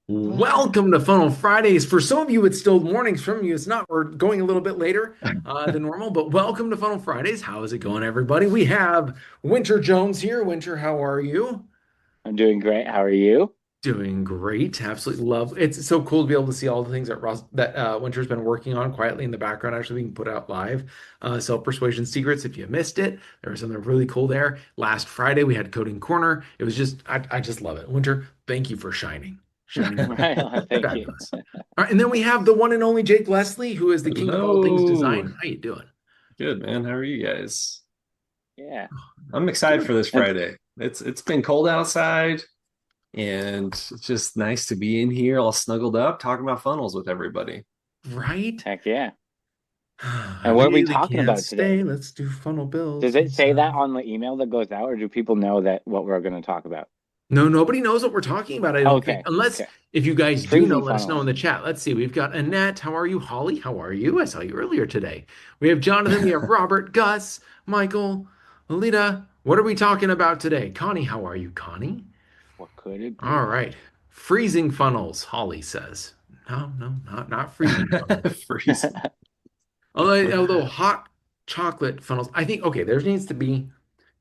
Welcome to Funnel Fridays. For some of you, it's still mornings. From you, it's not. We're going a little bit later than normal, but welcome to Funnel Fridays. How is it going, everybody? We have Wynter Jones here. Wynter, how are you? I'm doing great. How are you? Doing great. Absolutely love. It's so cool to be able to see all the things that Wynter's been working on quietly in the background, actually being put out live. Self-persuasion secrets. If you missed it, there was something really cool there. Last Friday we had Coding Corner. It was just, I just love it. Wynter, thank you for shining bright. Right on. Thank you. Fabulous. All right, and then we have the one and only Jake Leslie, who is the king of all things Hello. design. How you doing? Good, man. How are you guys? Yeah. I'm excited Good. for this And Friday. It's been cold outside and it's just nice to be in here all snuggled up talking about funnels with everybody. Right? heck yeah. I And what are we really talking can't about today? stay. Let's do funnel Does builds it say that inside. on the email that goes out, or do people know that what we're going to talk about? No, nobody knows what we're talking about, I don't think. Okay. Unless Okay. if you guys do know, Freezing let us know in funnels. the chat. Let's see. We've got Annette. How are you? Holly, how are you? I saw you earlier today. We have Jonathan. We have Robert, Gus, Michael, Alita. What are we talking about today? Connie, how are you, Connie? What could it All be? right. Freezing funnels, Holly says. No, no, not freezing funnels. Freezing. Although hot chocolate funnels, I think, okay, there needs to be.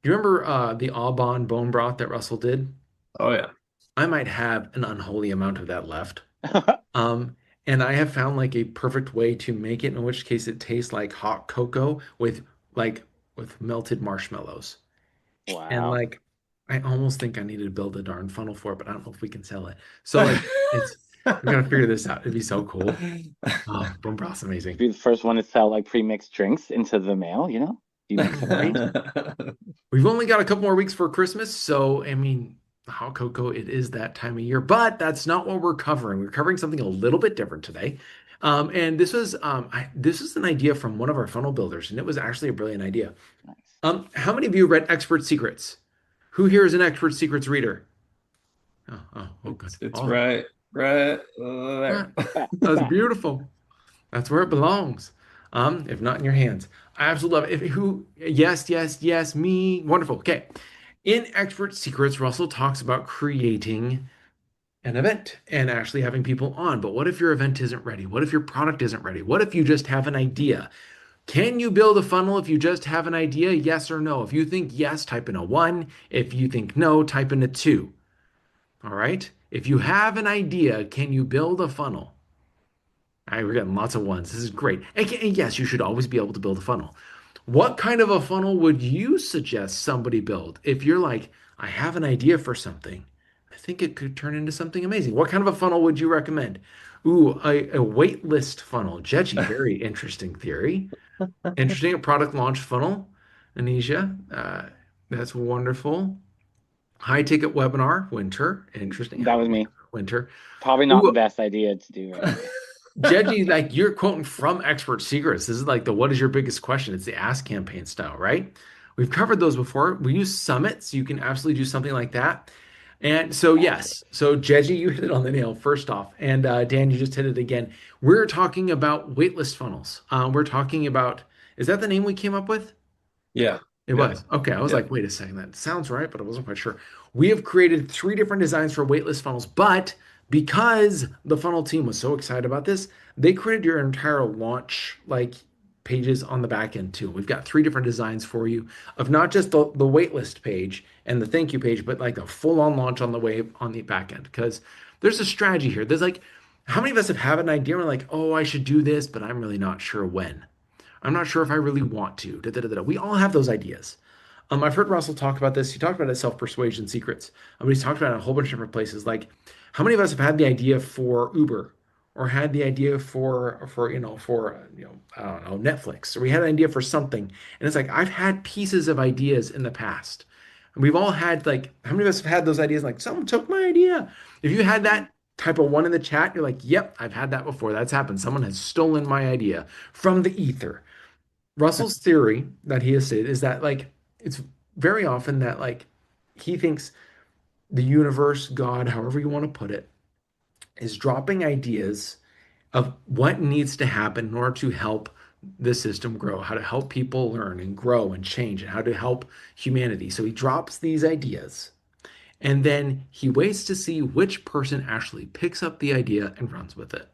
Do you remember the Aubon bone broth that Russell did? Oh yeah. I might have an unholy amount of that left. Um, and I have found like a perfect way to make it, in which case it tastes like hot cocoa like with melted marshmallows. And Wow. like I almost think I need to build a darn funnel for it, but I don't know if we can sell it. So like it's we're gonna figure this out. It'd be so cool. Oh, bone broth's amazing. Be the first one to sell like pre-mixed drinks into the mail. You mix it right. We've only got a couple more weeks for Christmas, so I mean, hot cocoa, it is that time of year, but that's not what we're covering. We're covering something a little bit different today. And this was an idea from one of our funnel builders, and it was actually a brilliant idea. Nice. How many of you read Expert Secrets? Who here is an Expert Secrets reader? Oh, good. It's All right. right Right. there. Bah, That's bah. beautiful. That's where it belongs. If not in your hands. I absolutely love it. Yes, yes, yes, me. Wonderful. Okay. In Expert Secrets, Russell talks about creating an event and actually having people on. But what if your event isn't ready? What if your product isn't ready? What if you just have an idea? Can you build a funnel if you just have an idea? Yes or no? If you think yes, type in a one. If you think no, type in a two. All right. If you have an idea, can you build a funnel? All right, we're getting lots of ones. This is great. And yes, you should always be able to build a funnel. What kind of a funnel would you suggest somebody build if you're like, I have an idea for something. I think it could turn into something amazing. What kind of a funnel would you recommend? Ooh, a wait list funnel. Jeji, very interesting theory. Interesting. A product launch funnel. Anisha, that's wonderful. High ticket webinar. Winter. Interesting. That How was me. winter. Probably not the Ooh, best idea to do right away. Jeji, like you're quoting from Expert Secrets. This is like the what is your biggest question? It's the ask campaign style, right? We've covered those before. We use summits. You can absolutely do something like that. And so, Fabulous. yes. So, Jeji, you hit it on the nail first off. And Dan, you just hit it again. We're talking about waitlist funnels. We're talking about, is that the name we came up with? Yeah. It Yeah. was. Okay. I was Yeah. like, wait a second, that sounds right, but I wasn't quite sure. We have created three different designs for waitlist funnels, but because the funnel team was so excited about this, they created your entire launch like pages on the back end too. We've got three different designs for you of not just the waitlist page and the thank you page, but like a full-on launch on the wave on the back end. Because there's a strategy here. There's like, how many of us have an idea? We're like, oh, I should do this, but I'm really not sure when. I'm not sure if I really want to. Da, da, da, da. We all have those ideas. I've heard Russell talk about this. He talked about it self-persuasion secrets. But he's talked about it in a whole bunch of different places. Like, how many of us have had the idea for Uber, or had the idea for I don't know Netflix, or we had an idea for something, and it's like I've had pieces of ideas in the past, and we've all had like how many of us have had those ideas? Like someone took my idea. If you had Mhm. that type of one in the chat, you're like, yep, I've had that before. That's happened. Someone has stolen my idea from the ether. Russell's theory that he has stated is that like it's very often that like he thinks the universe, God, however you want to put it, is dropping ideas of what needs to happen in order to help the system grow, how to help people learn and grow and change, and how to help humanity. So he drops these ideas. And then he waits to see which person actually picks up the idea and runs with it.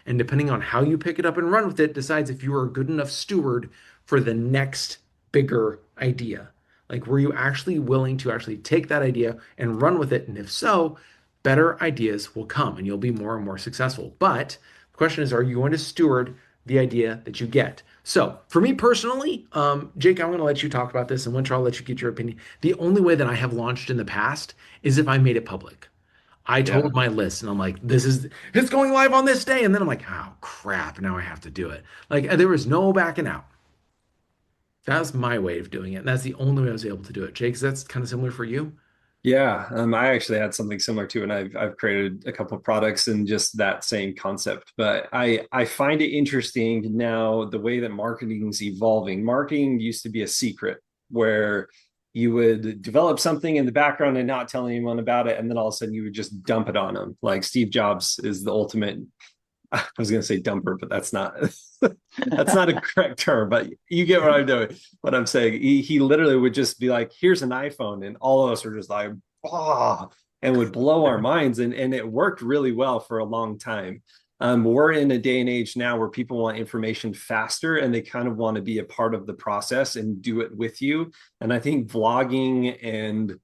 And depending on how you pick it up and run with it, decides if you are a good enough steward for the next bigger idea. Like, were you actually willing to actually take that idea and run with it? And if so, better ideas will come and you'll be more and more successful. But the question is, are you going to steward the idea that you get? So, for me personally, Jake, I'm going to let you talk about this, and Winter, I'll let you get your opinion. The only way that I have launched in the past is if I made it public. I Yeah. told my list, and I'm like, it's going live on this day. And then I'm like, oh, crap, now I have to do it. Like, there was no backing out. That's my way of doing it. And that's the only way I was able to do it. Jake, that's kind of similar for you. Yeah, I actually had something similar too, and I've created a couple of products in just that same concept. But I find it interesting now the way that marketing is evolving. Marketing used to be a secret where you would develop something in the background and not tell anyone about it, and then all of a sudden you would just dump it on them. Like Steve Jobs is the ultimate. I was going to say dumper, but that's not that's not a correct term. But you get what I'm doing. What I'm saying, he literally would just be like, "Here's an iPhone," and all of us are just like, "Ah," and would blow our minds. And it worked really well for a long time. We're in a day and age now where people want information faster, and they kind of want to be a part of the process and do it with you. And I think vlogging and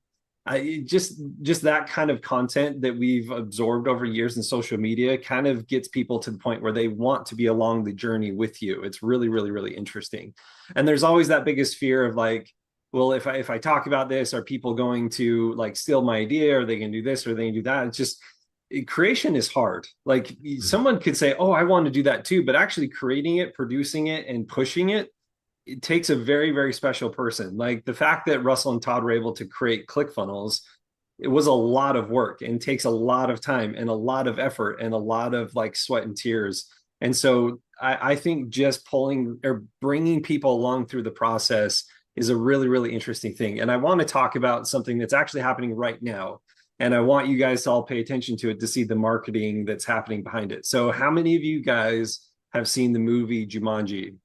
just that kind of content that we've absorbed over years in social media kind of gets people to the point where they want to be along the journey with you. It's really, really, really interesting. And there's always that biggest fear of like, well, if I talk about this, are people going to like steal my idea? Or are they going to do this or they can do that? It's just creation is hard. Like someone could say, oh, I want to do that too, but actually creating it, producing it, and pushing it, it takes a very, very special person. Like the fact that Russell and Todd were able to create ClickFunnels, it was a lot of work and takes a lot of time and a lot of effort and a lot of like sweat and tears. And so I think just pulling or bringing people along through the process is a really, really interesting thing. And I want to talk about something that's actually happening right now. And I want you guys to all pay attention to it to see the marketing that's happening behind it. So how many of you guys have seen the movie Jumanji?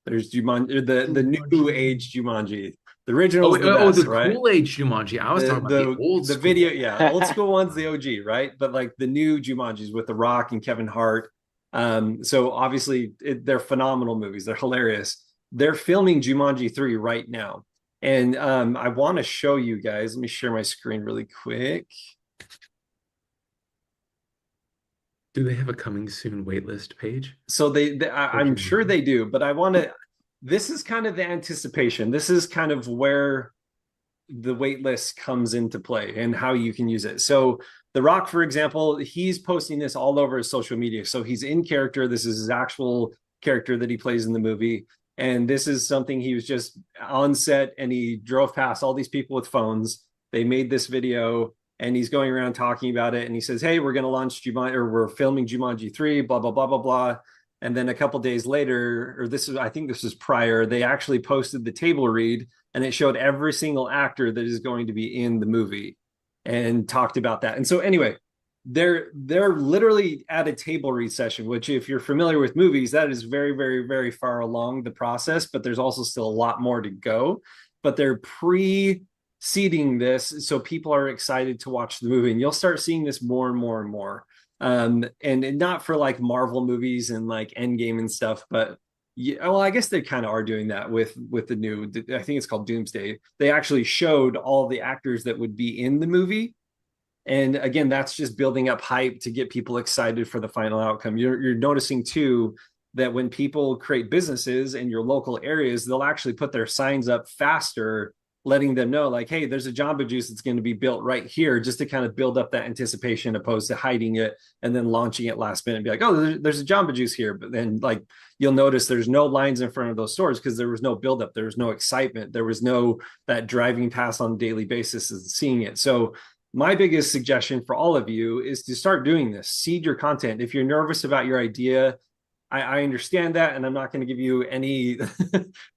There's Jumanji, the new age Jumanji. The original is the Oh, best, the right? cool age Jumanji. I was The talking about the old the school. video, yeah, old school one's the OG, right? But like the new Jumanjis with The Rock and Kevin Hart. So obviously they're phenomenal movies. They're hilarious. They're filming Jumanji 3 right now. And I want to show you guys. Let me share my screen really quick. Do they have a coming soon waitlist page? So I'm sure they do, but I want to. This is kind of the anticipation. This is kind of where the wait list comes into play and how you can use it. So The Rock, for example, he's posting this all over his social media. So he's in character. This is his actual character that he plays in the movie. And this is something he was just on set and he drove past all these people with phones. They made this video and he's going around talking about it. And he says, hey, we're going to launch Jumanji, or we're filming Jumanji 3, blah, blah, blah, blah, blah. And then a couple days later, or I think this was prior, they actually posted the table read and it showed every single actor that is going to be in the movie and talked about that. And so anyway, they're literally at a table read session, which if you're familiar with movies, that is very, very, very far along the process, but there's also still a lot more to go. But they're pre-seeding this, so people are excited to watch the movie. And you'll start seeing this more and more and more. And not for like Marvel movies and like Endgame and stuff, but yeah, well, I guess they kind of are doing that with the new, I think it's called Doomsday. They actually showed all the actors that would be in the movie. And again, that's just building up hype to get people excited for the final outcome. You're noticing too that when people create businesses in your local areas, they'll actually put their signs up faster, letting them know like, hey, there's a Jamba Juice that's going to be built right here, just to kind of build up that anticipation opposed to hiding it and then launching it last minute and be like, oh, there's a Jamba Juice here. But then like you'll notice there's no lines in front of those stores because there was no buildup. There was no excitement. There was no that driving past on a daily basis and seeing it. So my biggest suggestion for all of you is to start doing this. Seed your content. If you're nervous about your idea, I understand that, and I'm not going to give you any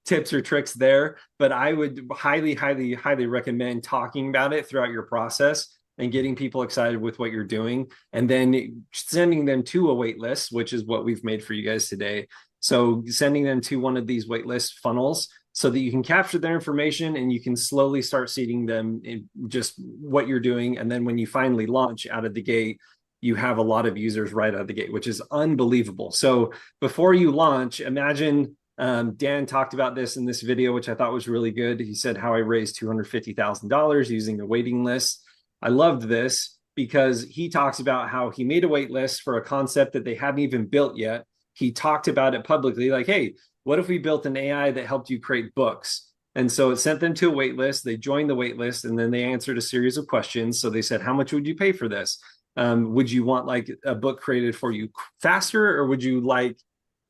tips or tricks there, but I would highly, highly, highly recommend talking about it throughout your process and getting people excited with what you're doing, and then sending them to a wait list, which is what we've made for you guys today. So sending them to one of these wait list funnels so that you can capture their information and you can slowly start seeding them in just what you're doing. And then when you finally launch out of the gate, you have a lot of users right out of the gate, which is unbelievable. So before you launch, imagine Dan talked about this in this video, which I thought was really good. He said how I raised $250,000 using a waiting list. I loved this because he talks about how he made a wait list for a concept that they hadn't even built yet. He talked about it publicly, like, hey, what if we built an AI that helped you create books? And so it sent them to a wait list. They joined the wait list, and then they answered a series of questions. So they said, how much would you pay for this? Would you want like a book created for you faster, or would you like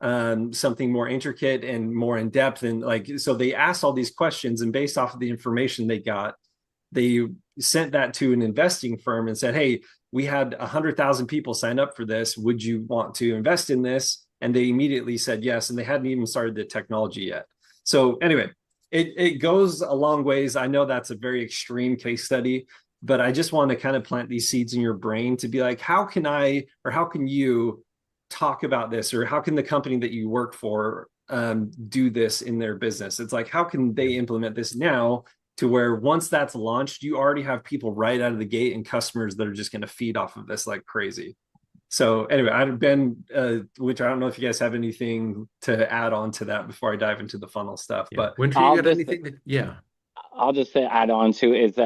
something more intricate and more in depth? And like, so they asked all these questions, and based off of the information they got, they sent that to an investing firm and said, hey, we had 100,000 people sign up for this. Would you want to invest in this? And they immediately said yes. And they hadn't even started the technology yet. So anyway, it goes a long ways. I know that's a very extreme case study, but I just want to kind of plant these seeds in your brain to be like, how can I, or how can you talk about this, or how can the company that you work for do this in their business? It's like, how can they implement this now to where once that's launched, you already have people right out of the gate and customers that are just going to feed off of this like crazy. So anyway, I've been, which I don't know if you guys have anything to add on to that before I dive into the funnel stuff, Yeah. but Wynter, you got anything that, yeah. I'll just say add on to is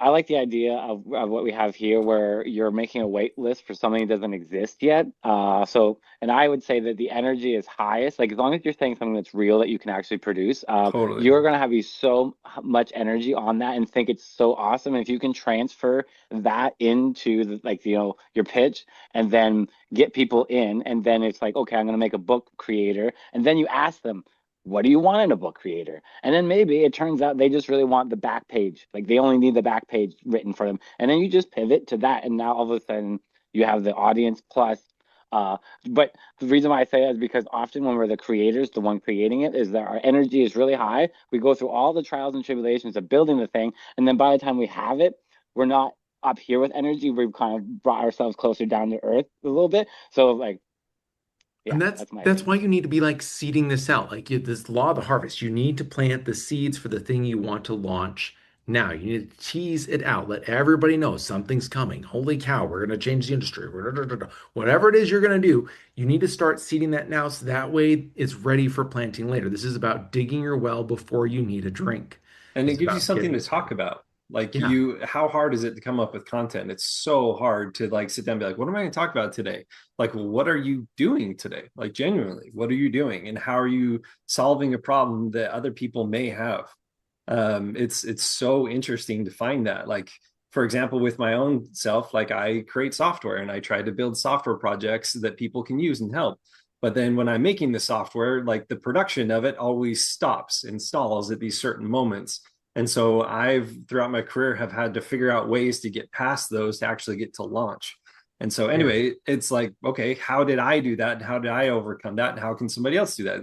I like the idea of what we have here where you're making a wait list for something that doesn't exist yet. And I would say that the energy is highest. Like as long as you're saying something that's real that you can actually produce, totally. you're gonna have so much energy on that and think it's so awesome. And if you can transfer that into your pitch and then get people in, and then it's like, okay, I'm gonna make a book creator, and then you ask them, what do you want in a book creator? And then maybe it turns out they just really want the back page. Like they only need the back page written for them. And then you just pivot to that. And now all of a sudden you have the audience plus. But the reason why I say that is because often when we're the creators, the one creating it, is that our energy is really high. We go through all the trials and tribulations of building the thing. And then by the time we have it, we're not up here with energy. We've kind of brought ourselves closer down to earth a little bit. So like, yeah, And that's my that's why opinion. you need to be like seeding this out. Like this law of the harvest. You need to plant the seeds for the thing you want to launch now. You need to tease it out. Let everybody know something's coming. Holy cow, we're going to change the industry. Whatever it is you're going to do, you need to start seeding that now so that way it's ready for planting later. This is about digging your well before you need a drink. And This it is gives you about something getting to talk started. about. Like Yeah. you, how hard is it to come up with content? It's so hard to like sit down and be like, what am I going to talk about today? Like, what are you doing today? Like genuinely, what are you doing? And how are you solving a problem that other people may have? It's so interesting to find that. Like, for example, with my own self, like I create software and I try to build software projects that people can use and help. But then when I'm making the software, like the production of it always stops and stalls at these certain moments. And so I've throughout my career have had to figure out ways to get past those to actually get to launch. And so Yeah. anyway, it's like, okay, how did I do that? And how did I overcome that? And how can somebody else do that?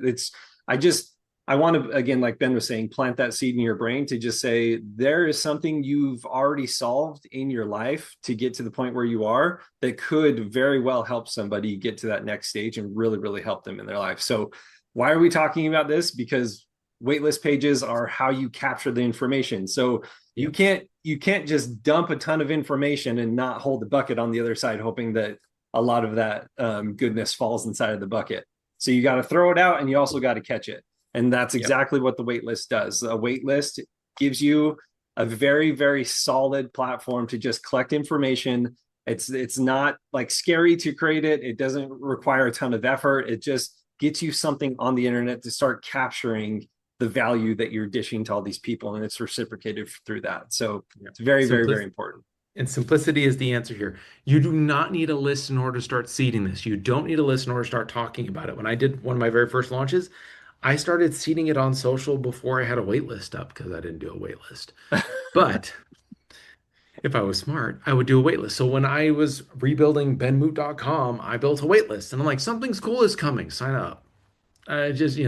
I just, I want to, again, like Ben was saying, plant that seed in your brain to just say, there is something you've already solved in your life to get to the point where you are that could very well help somebody get to that next stage and really, really help them in their life. So why are we talking about this? Because waitlist pages are how you capture the information. So Yeah. you can't just dump a ton of information and not hold the bucket on the other side, hoping that a lot of that goodness falls inside of the bucket. So you got to throw it out and you also got to catch it. And that's Yep. exactly what the waitlist does. A waitlist gives you a very, very solid platform to just collect information. It's not like scary to create it. It doesn't require a ton of effort. It just gets you something on the internet to start capturing the value that you're dishing to all these people, and it's reciprocated through that. So Yeah. it's very, very, very Simplicity. important. And simplicity is the answer here. You do not need a list in order to start seeding this. You don't need a list in order to start talking about it. When I did one of my very first launches, I started seeding it on social before I had a wait list up because I didn't do a wait list. But if I was smart, I would do a wait list. So when I was rebuilding benmoot.com, I built a wait list and I'm like, something's cool is coming, sign up. Just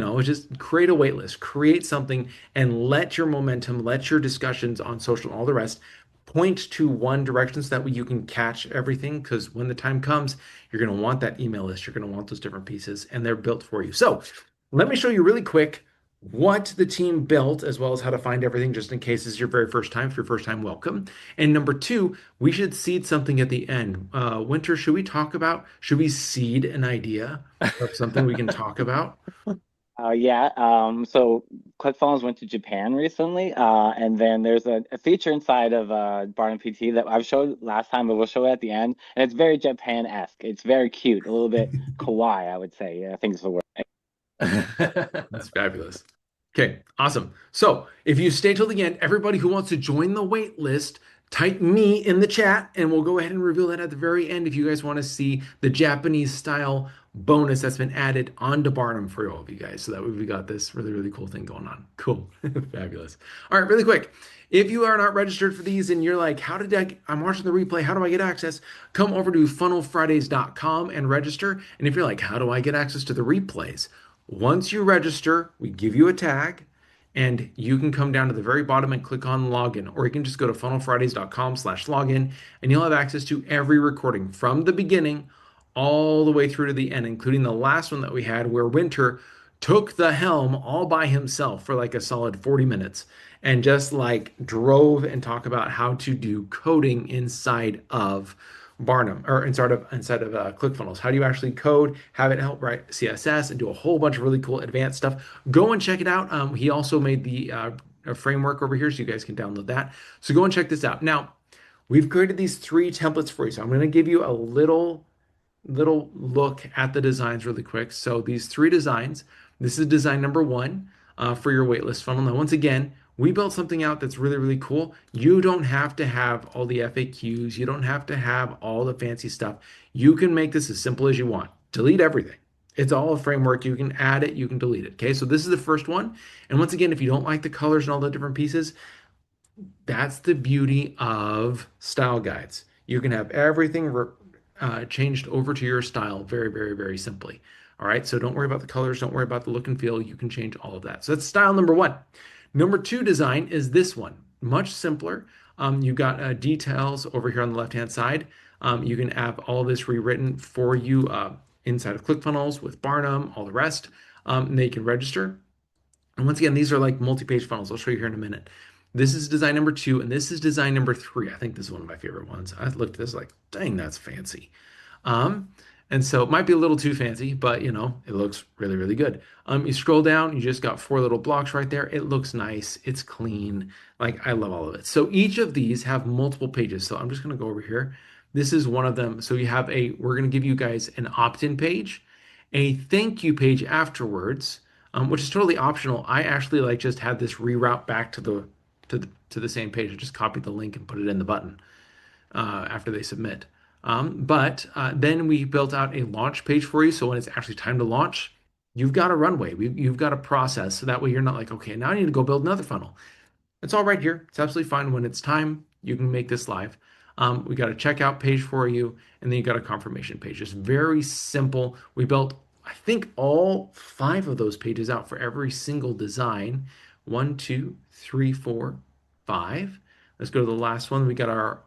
create a wait list, create something and let your momentum, let your discussions on social and all the rest point to one direction so that way you can catch everything. Because when the time comes, you're going to want that email list. You're going to want those different pieces and they're built for you. So let me show you really quick what the team built, as well as how to find everything, just in case it's your very first time. For your first time, welcome. And number two, we should seed something at the end. Wynter, should we seed an idea of something we can talk about? Yeah. So ClickFunnels went to Japan recently, and then there's a feature inside of Barnum PT that I've showed last time, but we'll show it at the end, and it's very Japan-esque. It's very cute, a little bit kawaii, I would say. Yeah, I think it's the word. That's fabulous. Okay, awesome. So if you stay till the end, everybody who wants to join the wait list, type me in the chat and we'll go ahead and reveal that at the very end if you guys want to see the Japanese style bonus that's been added onto Barnum for all of you guys. So that way we got this really, really cool thing going on. Cool. Fabulous. All right, really quick. If you are not registered for these and you're like, I'm watching the replay, how do I get access? Come over to funnelfridays.com and register. And if you're like, how do I get access to the replays? Once you register, we give you a tag and you can come down to the very bottom and click on login, or you can just go to funnelfridays.com/login and you'll have access to every recording from the beginning all the way through to the end, including the last one that we had where Wynter took the helm all by himself for like a solid 40 minutes and just like drove and talked about how to do coding inside of Barnum or inside of ClickFunnels. How do you actually code, have it help write CSS, and do a whole bunch of really cool advanced stuff? Go and check it out. He also made the framework over here, so you guys can download that. So go and check this out. Now, we've created these three templates for you. So I'm going to give you a little look at the designs really quick. So these three designs, this is design number one for your waitlist funnel. Now, once again, we built something out that's really, really cool. You don't have to have all the FAQs. You don't have to have all the fancy stuff. You can make this as simple as you want. Delete everything. It's all a framework. You can add it, you can delete it. Okay, so this is the first one. And once again, if you don't like the colors and all the different pieces, that's the beauty of style guides. You can have everything changed over to your style very, very, very simply. All right, so don't worry about the colors, don't worry about the look and feel. You can change all of that. So that's style number one. Number two design is this one, much simpler. You've got details over here on the left-hand side. You can have all of this rewritten for you inside of ClickFunnels with Barnum, all the rest. And they can register. And once again, these are like multi-page funnels. I'll show you here in a minute. This is design number two, and this is design number three. I think this is one of my favorite ones. I looked at this like, dang, that's fancy. Um, and so it might be a little too fancy, but you know, it looks really, really good. You scroll down, you just got four little blocks right there. It looks nice, it's clean. Like I love all of it. So each of these have multiple pages. So I'm just gonna go over here. This is one of them. So we're gonna give you guys an opt-in page, a thank you page afterwards, which is totally optional. I actually like just had this reroute back to the same page. I just copied the link and put it in the button after they submit. But then we built out a launch page for you. So when it's actually time to launch, you've got a runway. You've got a process. So that way you're not like, okay, now I need to go build another funnel. It's all right here. It's absolutely fine. When it's time, you can make this live. We got a checkout page for you, and then you got a confirmation page. It's very simple. We built, I think, all five of those pages out for every single design. One, two, three, four, five. Let's go to the last one. We got our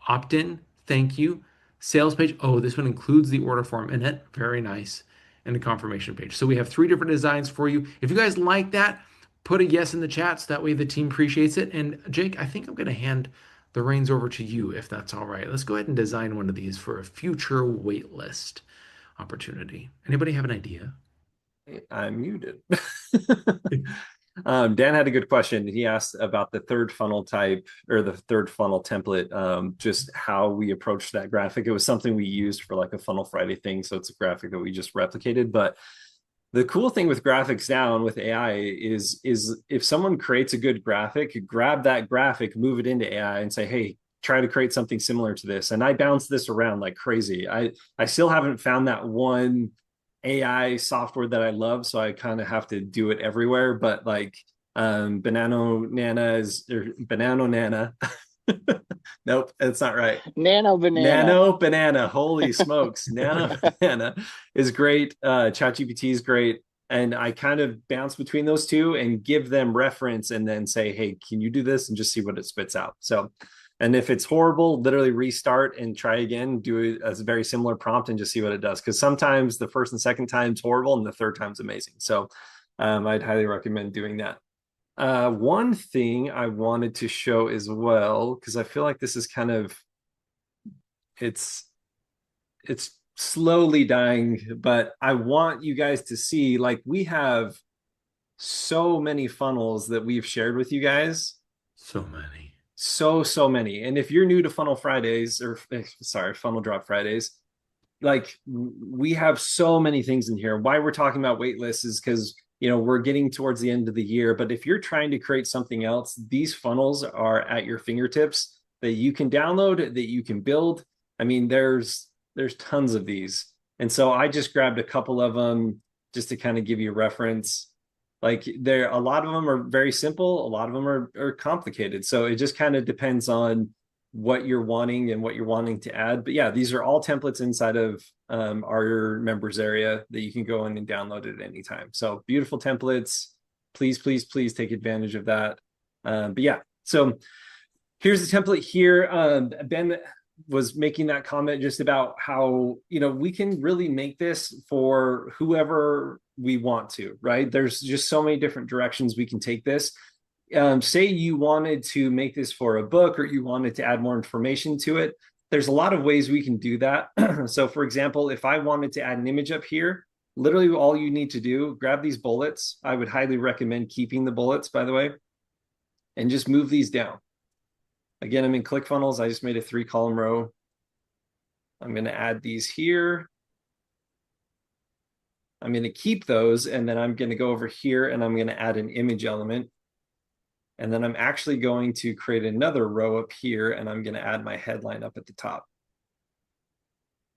opt-in, thank you, sales page. Oh, this one includes the order form in it. Very nice. And a confirmation page. So we have three different designs for you. If you guys like that, put a yes in the chat so that way the team appreciates it. And Jake, I think I'm going to hand the reins over to you if that's all right. Let's go ahead and design one of these for a future waitlist opportunity. Anybody have an idea? I'm muted. Dan had a good question. He asked about the third funnel type or the third funnel template, just how we approached that graphic. It was something we used for like a Funnel Friday thing. So it's a graphic that we just replicated. But the cool thing with graphics now and with AI is if someone creates a good graphic, grab that graphic, move it into AI and say, hey, try to create something similar to this. And I bounce this around like crazy. I still haven't found that one AI software that I love, so I kind of have to do it everywhere. But like Banano Nana. Nope, that's not right. Nano banana. Nano banana. Holy smokes. Nano banana is great. ChatGPT is great. And I kind of bounce between those two and give them reference and then say, hey, can you do this? And just see what it spits out. So, and if it's horrible, literally restart and try again, do a very similar prompt and just see what it does. Because sometimes the first and second time's horrible and the third time's amazing. So I'd highly recommend doing that. One thing I wanted to show as well, because I feel like this is kind of it's it's slowly dying, but I want you guys to see, like, we have so many funnels that we've shared with you guys. So many. So many. And if you're new to Funnel Fridays, or sorry, Funnel Drop Fridays, like, we have so many things in here. Why we're talking about waitlists is because, we're getting towards the end of the year. But if you're trying to create something else, these funnels are at your fingertips that you can download, that you can build. I mean, there's tons of these. And so I just grabbed a couple of them just to kind of give you a reference. Like, a lot of them are very simple, a lot of them are complicated. So it just kind of depends on what you're wanting and what you're wanting to add. But yeah, these are all templates inside of our members area that you can go in and download at any time. So beautiful templates. Please take advantage of that. But yeah, so here's the template here. Ben was making that comment just about how, we can really make this for whoever we want to, right? There's just so many different directions we can take this. Say you wanted to make this for a book, or you wanted to add more information to it. There's a lot of ways we can do that. So for example, if I wanted to add an image up here, literally all you need to do, grab these bullets. I would highly recommend keeping the bullets, by the way, and just move these down. Again, I'm in ClickFunnels. I just made a 3-column row. I'm going to add these here. I'm going to keep those, and then I'm going to go over here and I'm going to add an image element. And then I'm actually going to create another row up here, and I'm going to add my headline up at the top.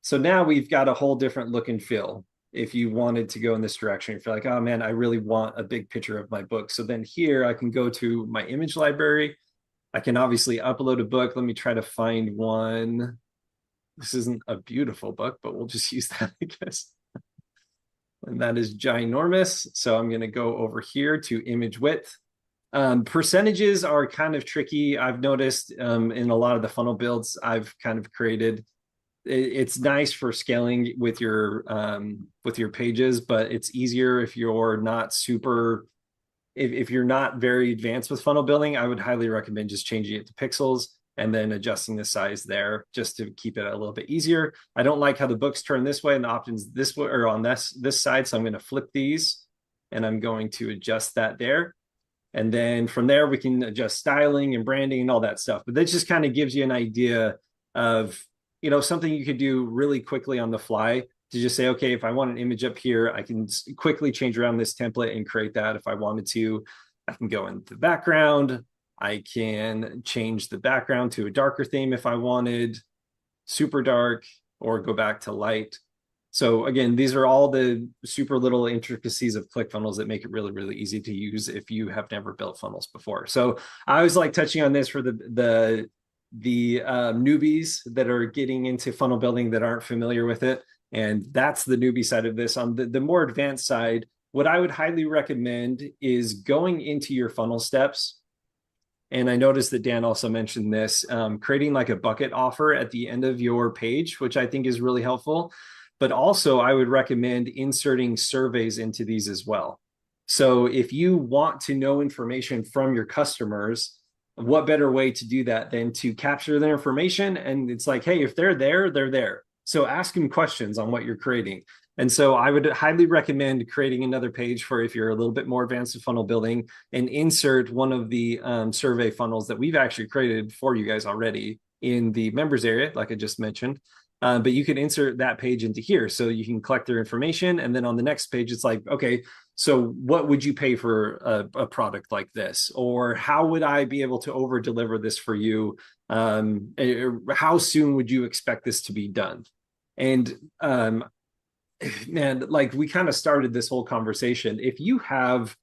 So now we've got a whole different look and feel. If you wanted to go in this direction, if you're like, oh man, I really want a big picture of my book. So then here I can go to my image library. I can obviously upload a book. Let me try to find one. This isn't a beautiful book, but we'll just use that, I guess. And that is ginormous. So I'm going to go over here to image width. Percentages are kind of tricky. I've noticed in a lot of the funnel builds I've kind of created. It's nice for scaling with your pages, but it's easier if you're not super, if you're not very advanced with funnel building. I would highly recommend just changing it to pixels and then adjusting the size there just to keep it a little bit easier. I don't like how the books turn this way and the options this way, or on this side. So I'm going to flip these and I'm going to adjust that there. And then from there, we can adjust styling and branding and all that stuff. But that just kind of gives you an idea of, something you could do really quickly on the fly to just say, okay, if I want an image up here, I can quickly change around this template and create that. If I wanted to, I can go into the background. I can change the background to a darker theme if I wanted, super dark, or go back to light. So again, these are all the super little intricacies of ClickFunnels that make it really, really easy to use if you have never built funnels before. So I always like touching on this for the newbies that are getting into funnel building that aren't familiar with it. And that's the newbie side of this. On the more advanced side, what I would highly recommend is going into your funnel steps. And I noticed that Dan also mentioned this, creating like a bucket offer at the end of your page, which I think is really helpful. But also I would recommend inserting surveys into these as well. So if you want to know information from your customers, what better way to do that than to capture their information? And it's like, hey, if they're there, they're there. So ask them questions on what you're creating. And so I would highly recommend creating another page for if you're a little bit more advanced in funnel building, and insert one of the survey funnels that we've actually created for you guys already in the members area, like I just mentioned. But you can insert that page into here so you can collect their information. And then on the next page, it's like, okay, so what would you pay for a product like this? Or how would I be able to over deliver this for you? How soon would you expect this to be done? And man, like, we kind of started this whole conversation. If you have,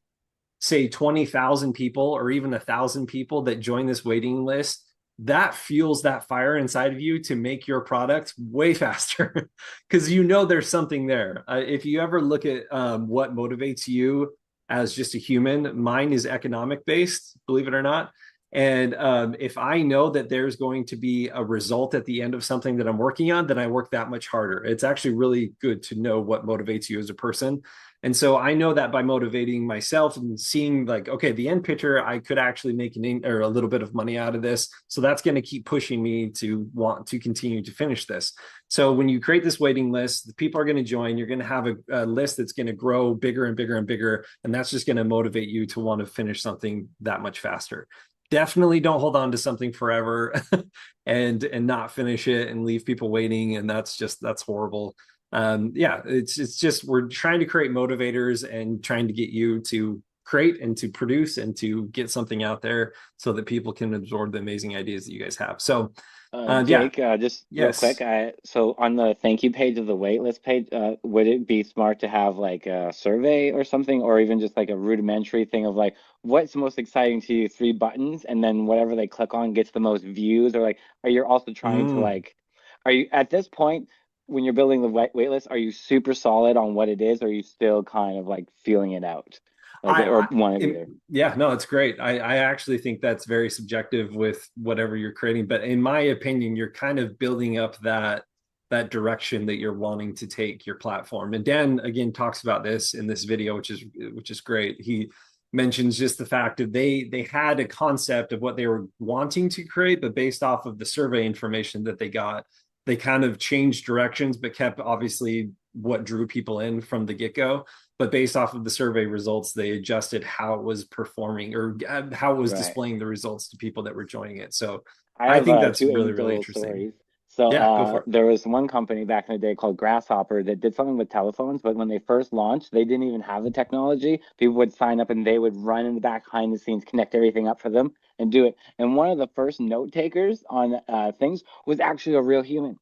say, 20,000 people or even 1,000 people that join this waiting list, that fuels that fire inside of you to make your product way faster because there's something there. If you ever look at what motivates you as just a human, mine is economic based, believe it or not. And if I know that there's going to be a result at the end of something that I'm working on, then I work that much harder. It's actually really good to know what motivates you as a person. And so I know that by motivating myself and seeing like, okay, the end picture, I could actually make or a little bit of money out of this. So that's going to keep pushing me to want to continue to finish this. So when you create this waiting list, the people are going to join. You're going to have a list that's going to grow bigger and bigger and bigger. And that's just going to motivate you to want to finish something that much faster. Definitely don't hold on to something forever and not finish it and leave people waiting. And that's horrible. Yeah, it's just we're trying to create motivators and trying to get you to create and to produce and to get something out there so that people can absorb the amazing ideas that you guys have. So yeah, Jake, just real quick, yes. so on the thank you page of the waitlist page, would it be smart to have like a survey or something, or even just like a rudimentary thing of like, what's most exciting to you, three buttons, and then whatever they click on gets the most views, or like, are you also trying to Mm. like, are you at this point when you're building the waitlist, are you super solid on what it is, or are you still kind of like feeling it out, like, or I one of either? yeah, no, it's great. I actually think that's very subjective with whatever you're creating, but in my opinion, you're kind of building up that direction that you're wanting to take your platform. And Dan again talks about this in this video, which is great. He mentions just the fact that they had a concept of what they were wanting to create, but based off of the survey information that they got, they kind of changed directions, but kept obviously what drew people in from the get-go, but based off of the survey results, they adjusted how it was performing or how it was Right. displaying the results to people that were joining it. So I I have think that's two really, really anecdotal interesting. stories. So Yeah, go for it. there was one company back in the day called Grasshopper that did something with telephones, but when they first launched, they didn't even have the technology. People would sign up and they would run in the back behind the scenes, connect everything up for them and do it. And one of the first note takers on things was actually a real human.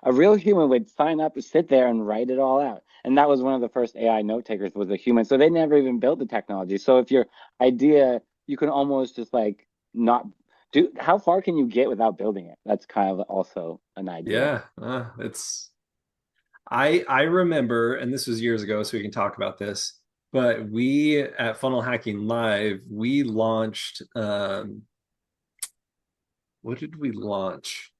A real human would sign up, sit there, and write it all out. And that was one of the first AI note takers was a human. So they never even built the technology. So if your idea, you can almost just like not do. How far can you get without building it? That's kind of also an idea. Yeah, it's I remember, and this was years ago, so we can talk about this. But we at Funnel Hacking Live, we launched. What did we launch?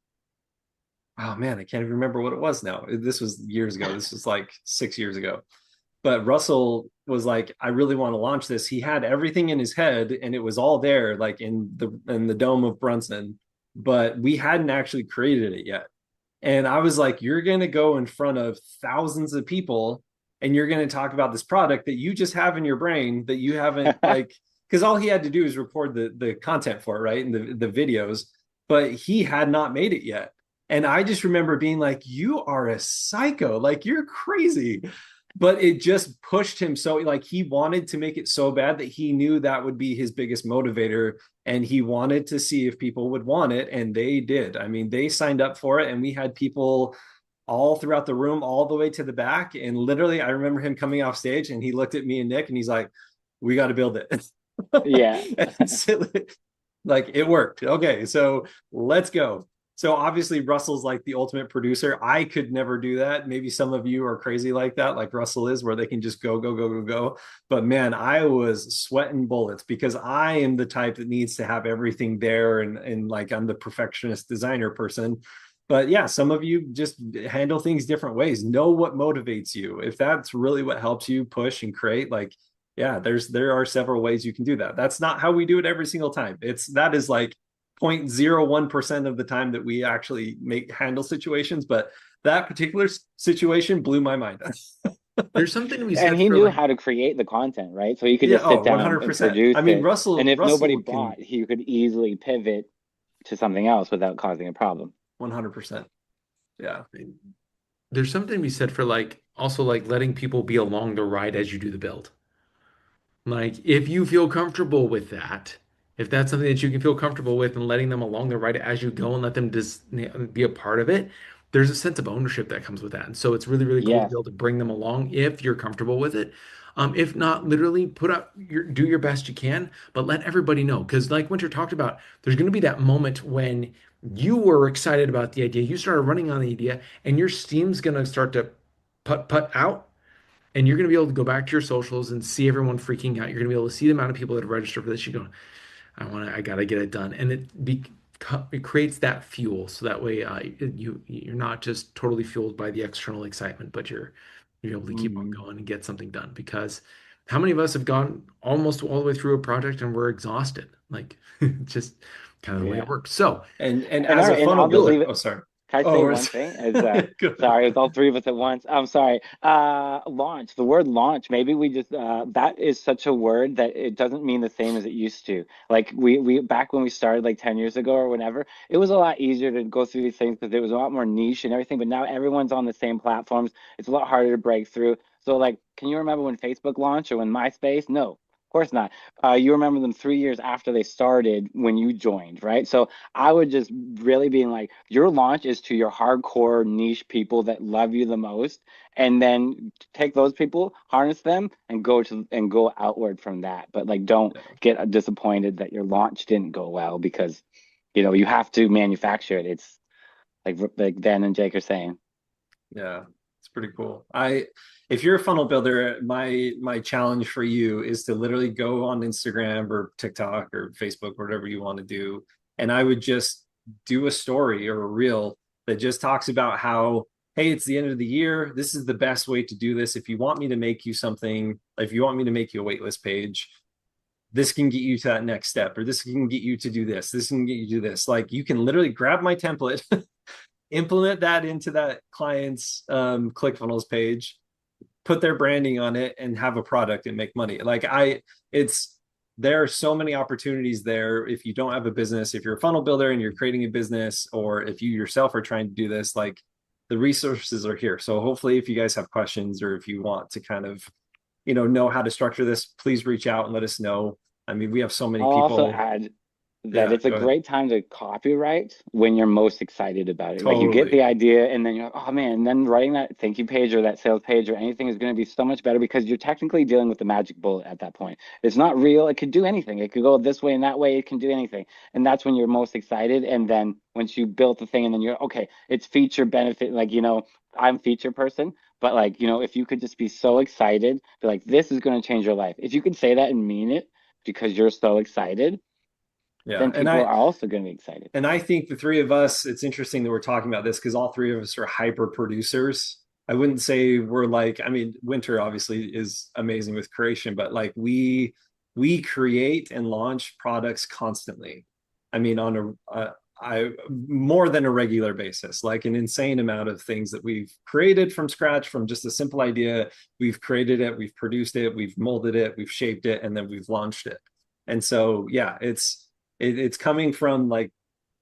Oh man, I can't even remember what it was now. This was years ago. This was like 6 years ago. But Russell was like, I really want to launch this. He had everything in his head and it was all there, like in the dome of Brunson, but we hadn't actually created it yet. And I was like, you're gonna go in front of thousands of people and you're gonna talk about this product that you just have in your brain that you haven't like because all he had to do is record the content for it, right? And the videos, but he had not made it yet. And I just remember being like, you are a psycho, like you're crazy, but it just pushed him so like he wanted to make it so bad that he knew that would be his biggest motivator and he wanted to see if people would want it and they did. I mean, they signed up for it and we had people all throughout the room all the way to the back and literally I remember him coming off stage and he looked at me and Nick and he's like, we got to build it. Yeah. So, like it worked. Okay, so let's go. So obviously Russell's like the ultimate producer. I could never do that. Maybe some of you are crazy like that, like Russell is, where they can just go, go, go, go, go. But man, I was sweating bullets because I am the type that needs to have everything there and like I'm the perfectionist designer person. But yeah, some of you just handle things different ways. Know what motivates you. If that's really what helps you push and create, like yeah, there are several ways you can do that. That's not how we do it every single time. That is like 0.01% of the time that we actually make handle situations, but that particular situation blew my mind. There's something to be And said he for knew like, how to create the content, right? So he could Yeah, just sit oh, down and 100%. I produce mean, it. And if nobody Russell can bought, he could easily pivot to something else without causing a problem. 100%. Yeah. there's something to be said for like also like letting people be along the ride as you do the build. Like, if you feel comfortable with that, if that's something that you can feel comfortable with and letting them along the ride as you go and let them just be a part of it, there's a sense of ownership that comes with that. And so it's really, really cool to be Yes. able to bring them along if you're comfortable with it. If not, literally do your best you can, but let everybody know. Because like Winter talked about, there's going to be that moment when you were excited about the idea, you started running on the idea, and your steam's going to start to put out and you're going to be able to go back to your socials and see everyone freaking out. You're going to be able to see the amount of people that have registered for this. You go, I gotta get it done. And it creates that fuel. So that way, you're not just totally fueled by the external excitement, but you're able to keep on Mhm. going and get something done. Because how many of us have gone almost all the way through a project and we're exhausted? Like, it's just kind of the way it Yeah. works. So, And And as all a right, and funnel I'll just builder, leave it. oh, sorry. Can I Oh, say one thing? Is go ahead. sorry, it's all three of us at once. I'm sorry. Launch. The word launch. Maybe we just that is such a word that it doesn't mean the same as it used to. Like we back when we started like 10 years ago or whenever, it was a lot easier to go through these things because it was a lot more niche and everything. But now everyone's on the same platforms. It's a lot harder to break through. So like, can you remember when Facebook launched or when MySpace? No, of course not. You remember them 3 years after they started when you joined, right? So I would just really being like, your launch is to your hardcore niche people that love you the most, and then take those people, harness them, and go outward from that. But like, don't get disappointed that your launch didn't go well because, you have to manufacture it. It's like Dan and Jake are saying. Yeah, it's pretty cool. If you're a funnel builder, my challenge for you is to literally go on Instagram or TikTok or Facebook, whatever you want to do, and I would just do a story or a reel that just talks about how, hey, it's the end of the year. This is the best way to do this. If you want me to make you something, if you want me to make you a waitlist page, this can get you to that next step, or this can get you to do this. This can get you to do this. Like you can literally grab my template implement that into that client's ClickFunnels page, put their branding on it, and have a product and make money. It's there are so many opportunities there. If you don't have a business, if you're a funnel builder and you're creating a business, or if you yourself are trying to do this, like the resources are here. So hopefully, if you guys have questions or if you want to kind of, know how to structure this, please reach out and let us know. I mean, we have so many I'll also people. add that Yeah, it's a go ahead. great time to copyright when you're most excited about it. Like you get Totally. the idea and then you're like, oh man, and then writing that thank you page or that sales page or anything is going to be so much better because you're technically dealing with the magic bullet at that point. It's not real. It could do anything. It could go this way and that way. It can do anything. And that's when you're most excited. And then once you built the thing and then you're okay, it's feature benefit. Like, I'm feature person, but like, if you could just be so excited, be like, this is going to change your life. If you can say that and mean it because you're so excited, Yeah. then people are also going to be excited. And I think the three of us, it's interesting that we're talking about this because all three of us are hyper producers. I wouldn't say we're like, I mean, Wynter obviously is amazing with creation, but like we create and launch products constantly. I mean, on I more than a regular basis, like an insane amount of things that we've created from scratch from just a simple idea. We've created it, we've produced it, we've molded it, we've shaped it, and then we've launched it. And so, yeah, it's coming from like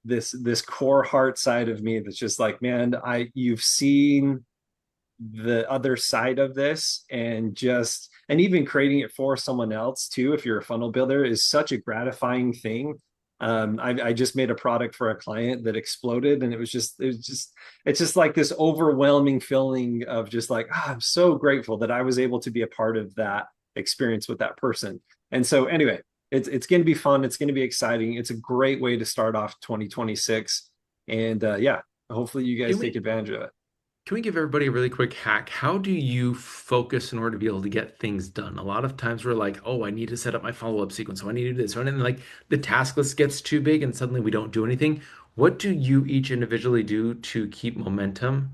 this core heart side of me that's just like, man, you've seen the other side of this, and even creating it for someone else too, if you're a funnel builder, is such a gratifying thing. I just made a product for a client that exploded, and it's just like this overwhelming feeling of just like, I'm so grateful that I was able to be a part of that experience with that person. And so anyway, it's going to be fun. It's going to be exciting. It's a great way to start off 2026. And yeah, hopefully you guys can take we advantage of it. can we give everybody a really quick hack? How do you focus in order to be able to get things done? A lot of times we're like, oh, I need to set up my follow-up sequence. So I need to do this. And then like the task list gets too big and suddenly we don't do anything. What do you each individually do to keep momentum?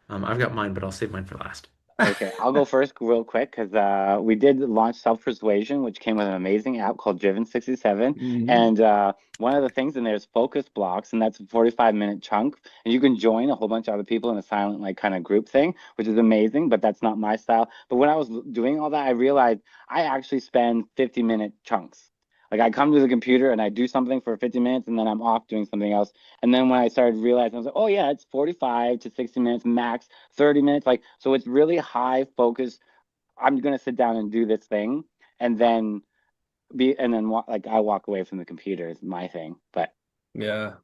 I've got mine, but I'll save mine for last. Okay, I'll go first real quick because we did launch Self-Persuasion, which came with an amazing app called Driven 67. Mhm. And one of the things in there is focus blocks, and that's a 45-minute chunk. And you can join a whole bunch of other people in a silent, like, kind of group thing, which is amazing, but that's not my style. But when I was doing all that, I realized I actually spend 50-minute chunks. Like I come to the computer and I do something for 50 minutes and then I'm off doing something else. And then when I started realizing, I was like, oh yeah, it's 45 to 60 minutes max, 30 minutes. Like, so it's really high focus. I'm going to sit down and do this thing and then like I walk away from the computer is my thing. But Yeah.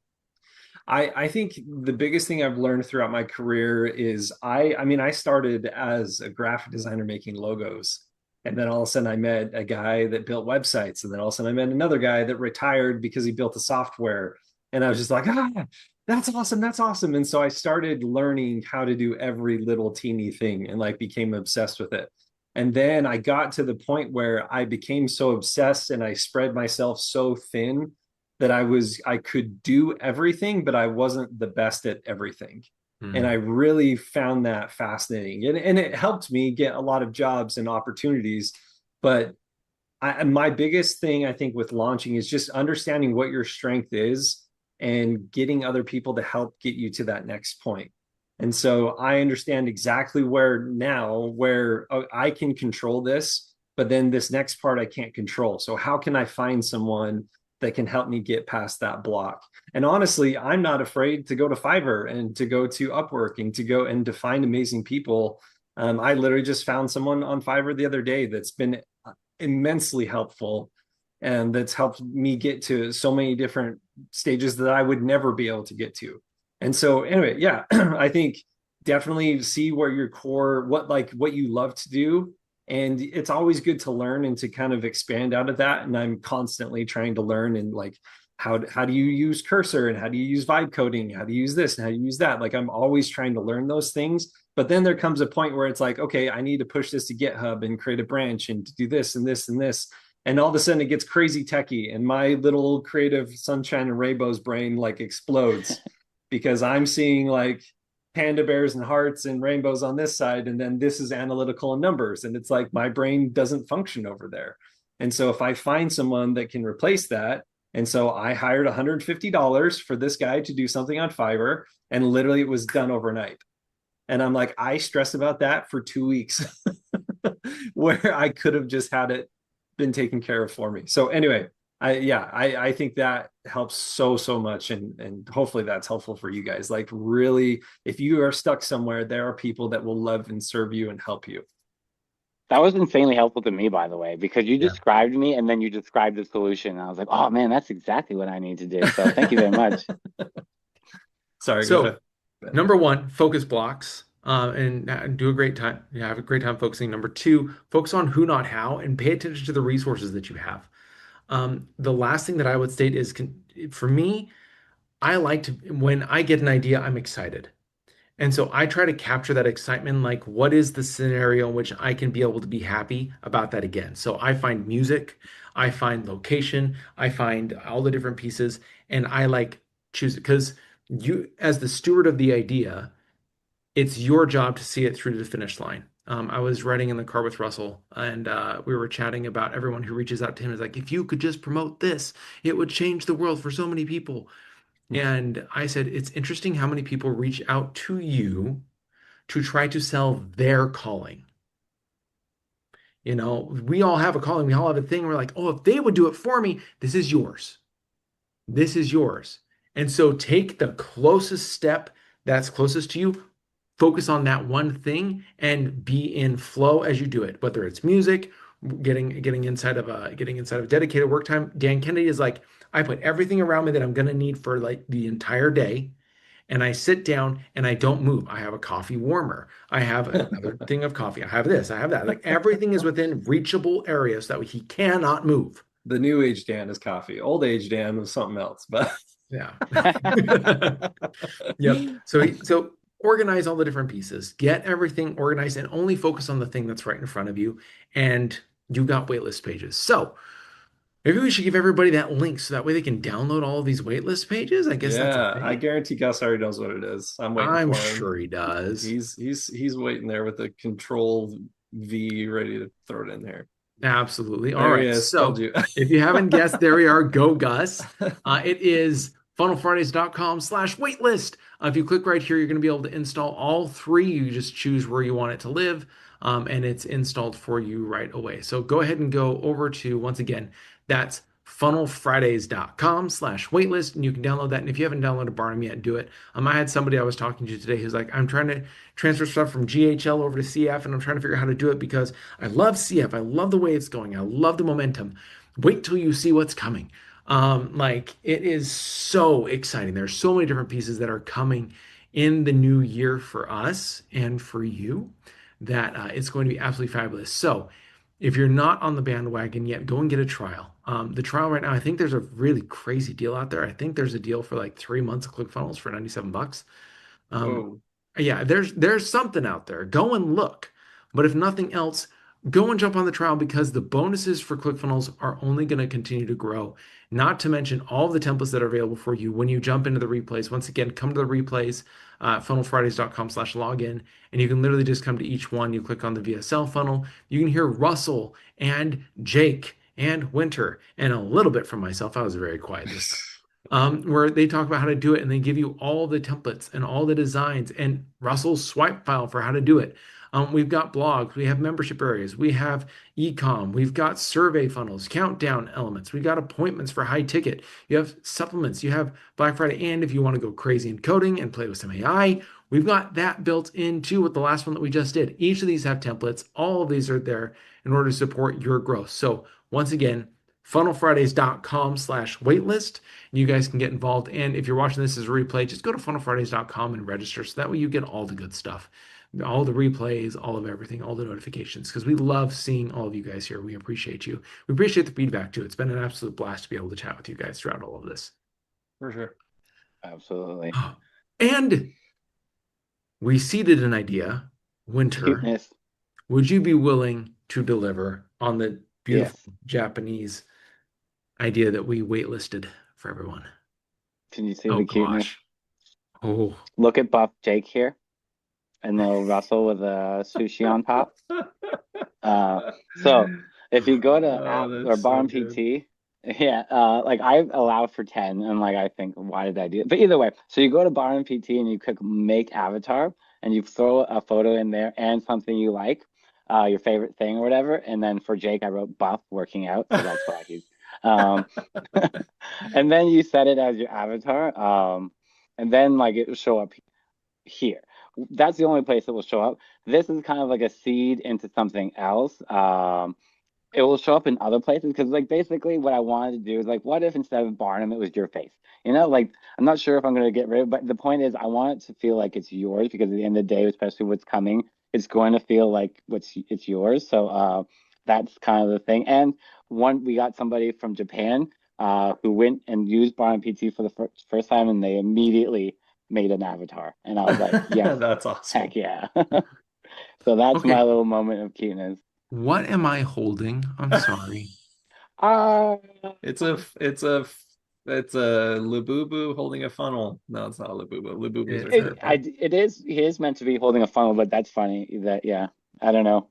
I think the biggest thing I've learned throughout my career is I mean, I started as a graphic designer making logos. And then all of a sudden I met a guy that built websites. And then all of a sudden I met another guy that retired because he built a software. And I was just like, that's awesome. That's awesome. And so I started learning how to do every little teeny thing and like became obsessed with it. And then I got to the point where I became so obsessed and I spread myself so thin that I could do everything, but I wasn't the best at everything. And I Mm. really found that fascinating. And it helped me get a lot of jobs and opportunities. But my biggest thing, I think, with launching is just understanding what your strength is and getting other people to help get you to that next point. And so I understand exactly where I can control this, but then this next part I can't control. So how can I find someone that can help me get past that block? And honestly, I'm not afraid to go to Fiverr and to go to Upwork and to go and to find amazing people. I literally just found someone on Fiverr the other day that's been immensely helpful and that's helped me get to so many different stages that I would never be able to get to. And so anyway, yeah, I think definitely see where your core, what you love to do. And it's always good to learn and to kind of expand out of that. And I'm constantly trying to learn and like how do you use cursor and how do you use vibe coding? How do you use this and how do you use that? Like I'm always trying to learn those things. But then there comes a point where it's like, okay, I need to push this to GitHub and create a branch and to do this and this and this. And all of a sudden it gets crazy techy and my little creative sunshine and rainbows brain like explodes because I'm seeing like panda bears and hearts and rainbows on this side. And then this is analytical and numbers. And it's like my brain doesn't function over there. And so if I find someone that can replace that, and so I hired $150 for this guy to do something on Fiverr, and literally it was done overnight. And I'm like, I stressed about that for 2 weeks where I could have just had it been taken care of for me. So anyway, I think that helps so much. And hopefully that's helpful for you guys. Like really, if you are stuck somewhere, there are people that will love and serve you and help you. That was insanely helpful to me, by the way, because you Yeah. described me and then you described the solution. And I was like, oh man, that's exactly what I need to do. So thank you very much. Sorry, go So ahead. number one, focus blocks. And do a great time. Yeah, have a great time focusing. Number two, focus on who, not how, and pay attention to the resources that you have. The last thing that I would state is, for me, I like to, when I get an idea, I'm excited. And so I try to capture that excitement, like what is the scenario in which I can be able to be happy about that again. So I find music, I find location, I find all the different pieces, and I like choose it because you, as the steward of the idea, it's your job to see it through to the finish line. I was riding in the car with Russell, and we were chatting about everyone who reaches out to him is like, if you could just promote this, it would change the world for so many people. And I said, it's interesting how many people reach out to you to try to sell their calling. You know, we all have a calling, we all have a thing. We're like, oh, if they would do it for me, this is yours. This is yours. And so take the closest step that's closest to you, focus on that one thing and be in flow as you do it, whether it's music, getting inside of dedicated work time. Dan Kennedy is like, I put everything around me that I'm gonna need for like the entire day. And I sit down and I don't move. I have a coffee warmer. I have another thing of coffee. I have this. I have that. Like everything is within reachable areas so that he cannot move. The new age Dan is coffee. Old age Dan was something else, but Yeah. Yep. So organize all the different pieces, get everything organized, and only focus on the thing that's right in front of you. And you got waitlist pages. So maybe we should give everybody that link so that way they can download all of these waitlist pages. I guess that's a yeah, I thing. guarantee Gus already knows what it is. I'm waiting I'm for him. sure he does. He's waiting there with the control V ready to throw it in there. Absolutely. All There he right. is. Told So you. if you haven't guessed, there we are. Go, Gus. It is funnelfridays.com/waitlist. If you click right here, you're going to be able to install all three. You just choose where you want it to live, and it's installed for you right away. So go ahead and go over to, once again, that's funnelfridays.com/waitlist, and you can download that. And if you haven't downloaded Barnum yet, do it. I had somebody I was talking to today who's like, I'm trying to transfer stuff from GHL over to CF, and I'm trying to figure out how to do it because I love CF. I love the way it's going. I love the momentum. Wait till you see what's coming. Like it is so exciting. There's so many different pieces that are coming in the new year for us and for you that it's going to be absolutely fabulous. So if you're not on the bandwagon yet, go and get a trial. The trial right now, I think there's a really crazy deal out there. I think there's a deal for like 3 months of ClickFunnels for $97. Um, Whoa. yeah, there's something out there. Go and look. But if nothing else, go and jump on the trial because the bonuses for ClickFunnels are only going to continue to grow. Not to mention all the templates that are available for you when you jump into the replays. Once again, come to the replays, funnelfridays.com/login, and you can literally just come to each one. You click on the VSL funnel. You can hear Russell and Jake and Wynter and a little bit from myself. I was very quiet this time. Where they talk about how to do it and they give you all the templates and all the designs and Russell's swipe file for how to do it. We've got blogs, we have membership areas, we have ecom, we've got survey funnels, countdown elements, we got appointments for high ticket, you have supplements, you have Black Friday, and if you want to go crazy in coding and play with some AI, we've got that built into with the last one that we just did. Each of these have templates. All of these are there in order to support your growth. So once again, funnelfridays.com/waitlist. You guys can get involved. And if you're watching this as a replay, just go to funnelfridays.com and register. So that way you get all the good stuff, all the replays, all of everything, all the notifications, because we love seeing all of you guys here. We appreciate you. We appreciate the feedback too. It's been an absolute blast to be able to chat with you guys throughout all of this. For sure. Absolutely. And we seeded an idea, Wynter. Cuteness. Would you be willing to deliver on the beautiful Yes. Japanese idea that we waitlisted for everyone? Can you see Oh the cuteness? gosh. Oh. Look at Buff Jake here, and little Russell with a sushi on top. So if you go to app or that's so Barnum good. PT, yeah, like I allow for 10, and like I think, why did I do it? But either way, so you go to Barnum PT and you click make avatar, and you throw a photo in there and something you like, your favorite thing or whatever. And then for Jake, I wrote Buff working out, so that's why he's. Um, and then you set it as your avatar, and then like it will show up here. That's the only place it will show up. This is kind of like a seed into something else. It will show up in other places because like basically what I wanted to do is like, what if instead of Barnum it was your face? You know, like I'm not sure if I'm going to get rid of it, but the point is I want it to feel like it's yours because at the end of the day, especially what's coming, it's going to feel like it's yours. So that's kind of the thing. And one, we got somebody from Japan who went and used Barnum PT for the first time, and they immediately made an avatar, and I was like, yes, That's awesome. heck yeah. So that's my little moment of cuteness. What am I holding? I'm sorry. Uh, It's a Labubu holding a funnel. No, it's not a Labubu. Labubus are terrifying. he is meant to be holding a funnel, but that's funny that, yeah, I don't know.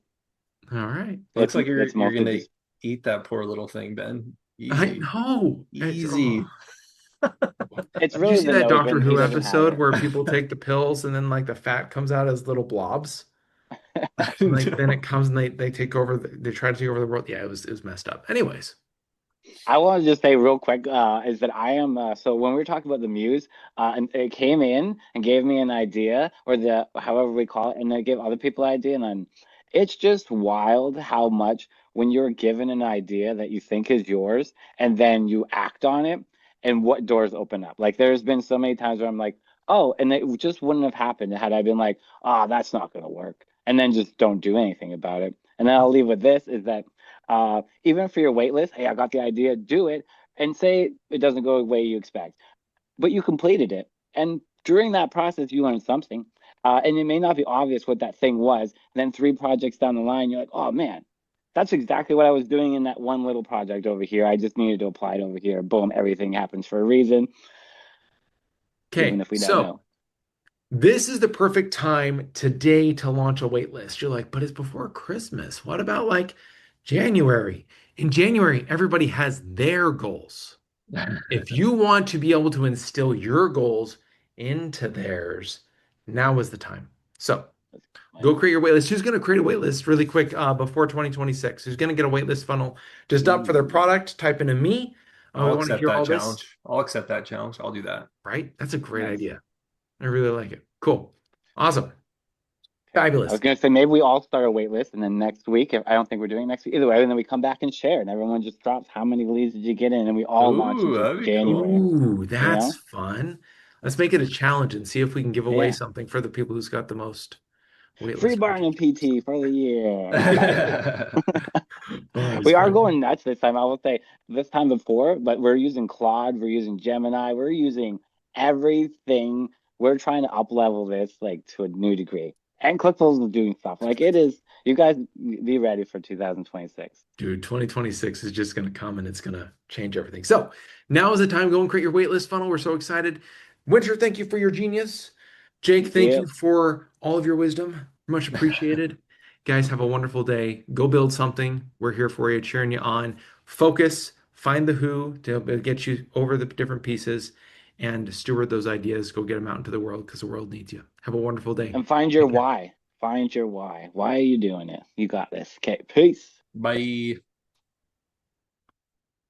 All right. Looks like you're gonna just... eat that poor little thing, Ben. I Easy. know. Easy. It's Did you really see the that nose Doctor ring. He Who doesn't have episode it. where people take the pills and then like the fat comes out as little blobs? And like then it comes and they take over they try to take over the world. Yeah, it was messed up. Anyways. I want to just say real quick is that I am so when we were talking about the muse and it came in and gave me an idea or the however we call it, and then gave other people an idea, and then it's just wild how much when you're given an idea that you think is yours and then you act on it and what doors open up. Like there's been so many times where I'm like, oh, and it just wouldn't have happened had I been like, oh, that's not going to work, and then just don't do anything about it. And then I'll leave with this is that even for your wait list, hey, I got the idea, do it, and say it doesn't go the way you expect, but you completed it. And during that process, you learned something. And it may not be obvious what that thing was. And then 3 projects down the line, you're like, oh man, that's exactly what I was doing in that one little project over here. I just needed to apply it over here. Boom, everything happens for a reason, even Okay, if we don't so know. this is the perfect time today to launch a wait list. You're like, but it's before Christmas. What about like January? In January, everybody has their goals. If you want to be able to instill your goals into theirs, now is the time. So go create your waitlist. Who's going to create a waitlist really quick before 2026? Who's going to get a waitlist funnel just up for their Ooh. product? Type in a me. I'll We want to accept hear that all this, challenge. I'll accept that challenge. I'll do that. right? That's a great Nice. idea. I really like it. Cool. Awesome. I Fabulous. was going to say maybe we all start a wait list, and then next week, if I don't think we're doing it next week either way, and then we come back and share, and everyone just drops how many leads did you get in, and we all launch Ooh, into that'd be January. cool. Ooh, You that's know? fun. Let's make it a challenge and see if we can give away Yeah. something for the people who's got the most Free waitlist Barnum registrations. PT for the year. No, I'm kidding. Oh, that was We are funny. going nuts this time. I will say this time before, but we're using Claude, we're using Gemini, we're using everything. We're trying to up level this like to a new degree. And ClickFunnels is doing stuff. Like it is, you guys be ready for 2026. Dude, 2026 is just going to come and it's going to change everything. So now is the time to go and create your waitlist funnel. We're so excited. Wynter, thank you for your genius. Jake, thank Yeah. you for all of your wisdom. Much appreciated. Guys, have a wonderful day. Go build something. We're here for you, cheering you on. Focus, find the who to get you over the different pieces and steward those ideas. Go get them out into the world because the world needs you. Have a wonderful day. And find your Take care. why. Find your why. Why are you doing it? You got this. Okay, peace. Bye.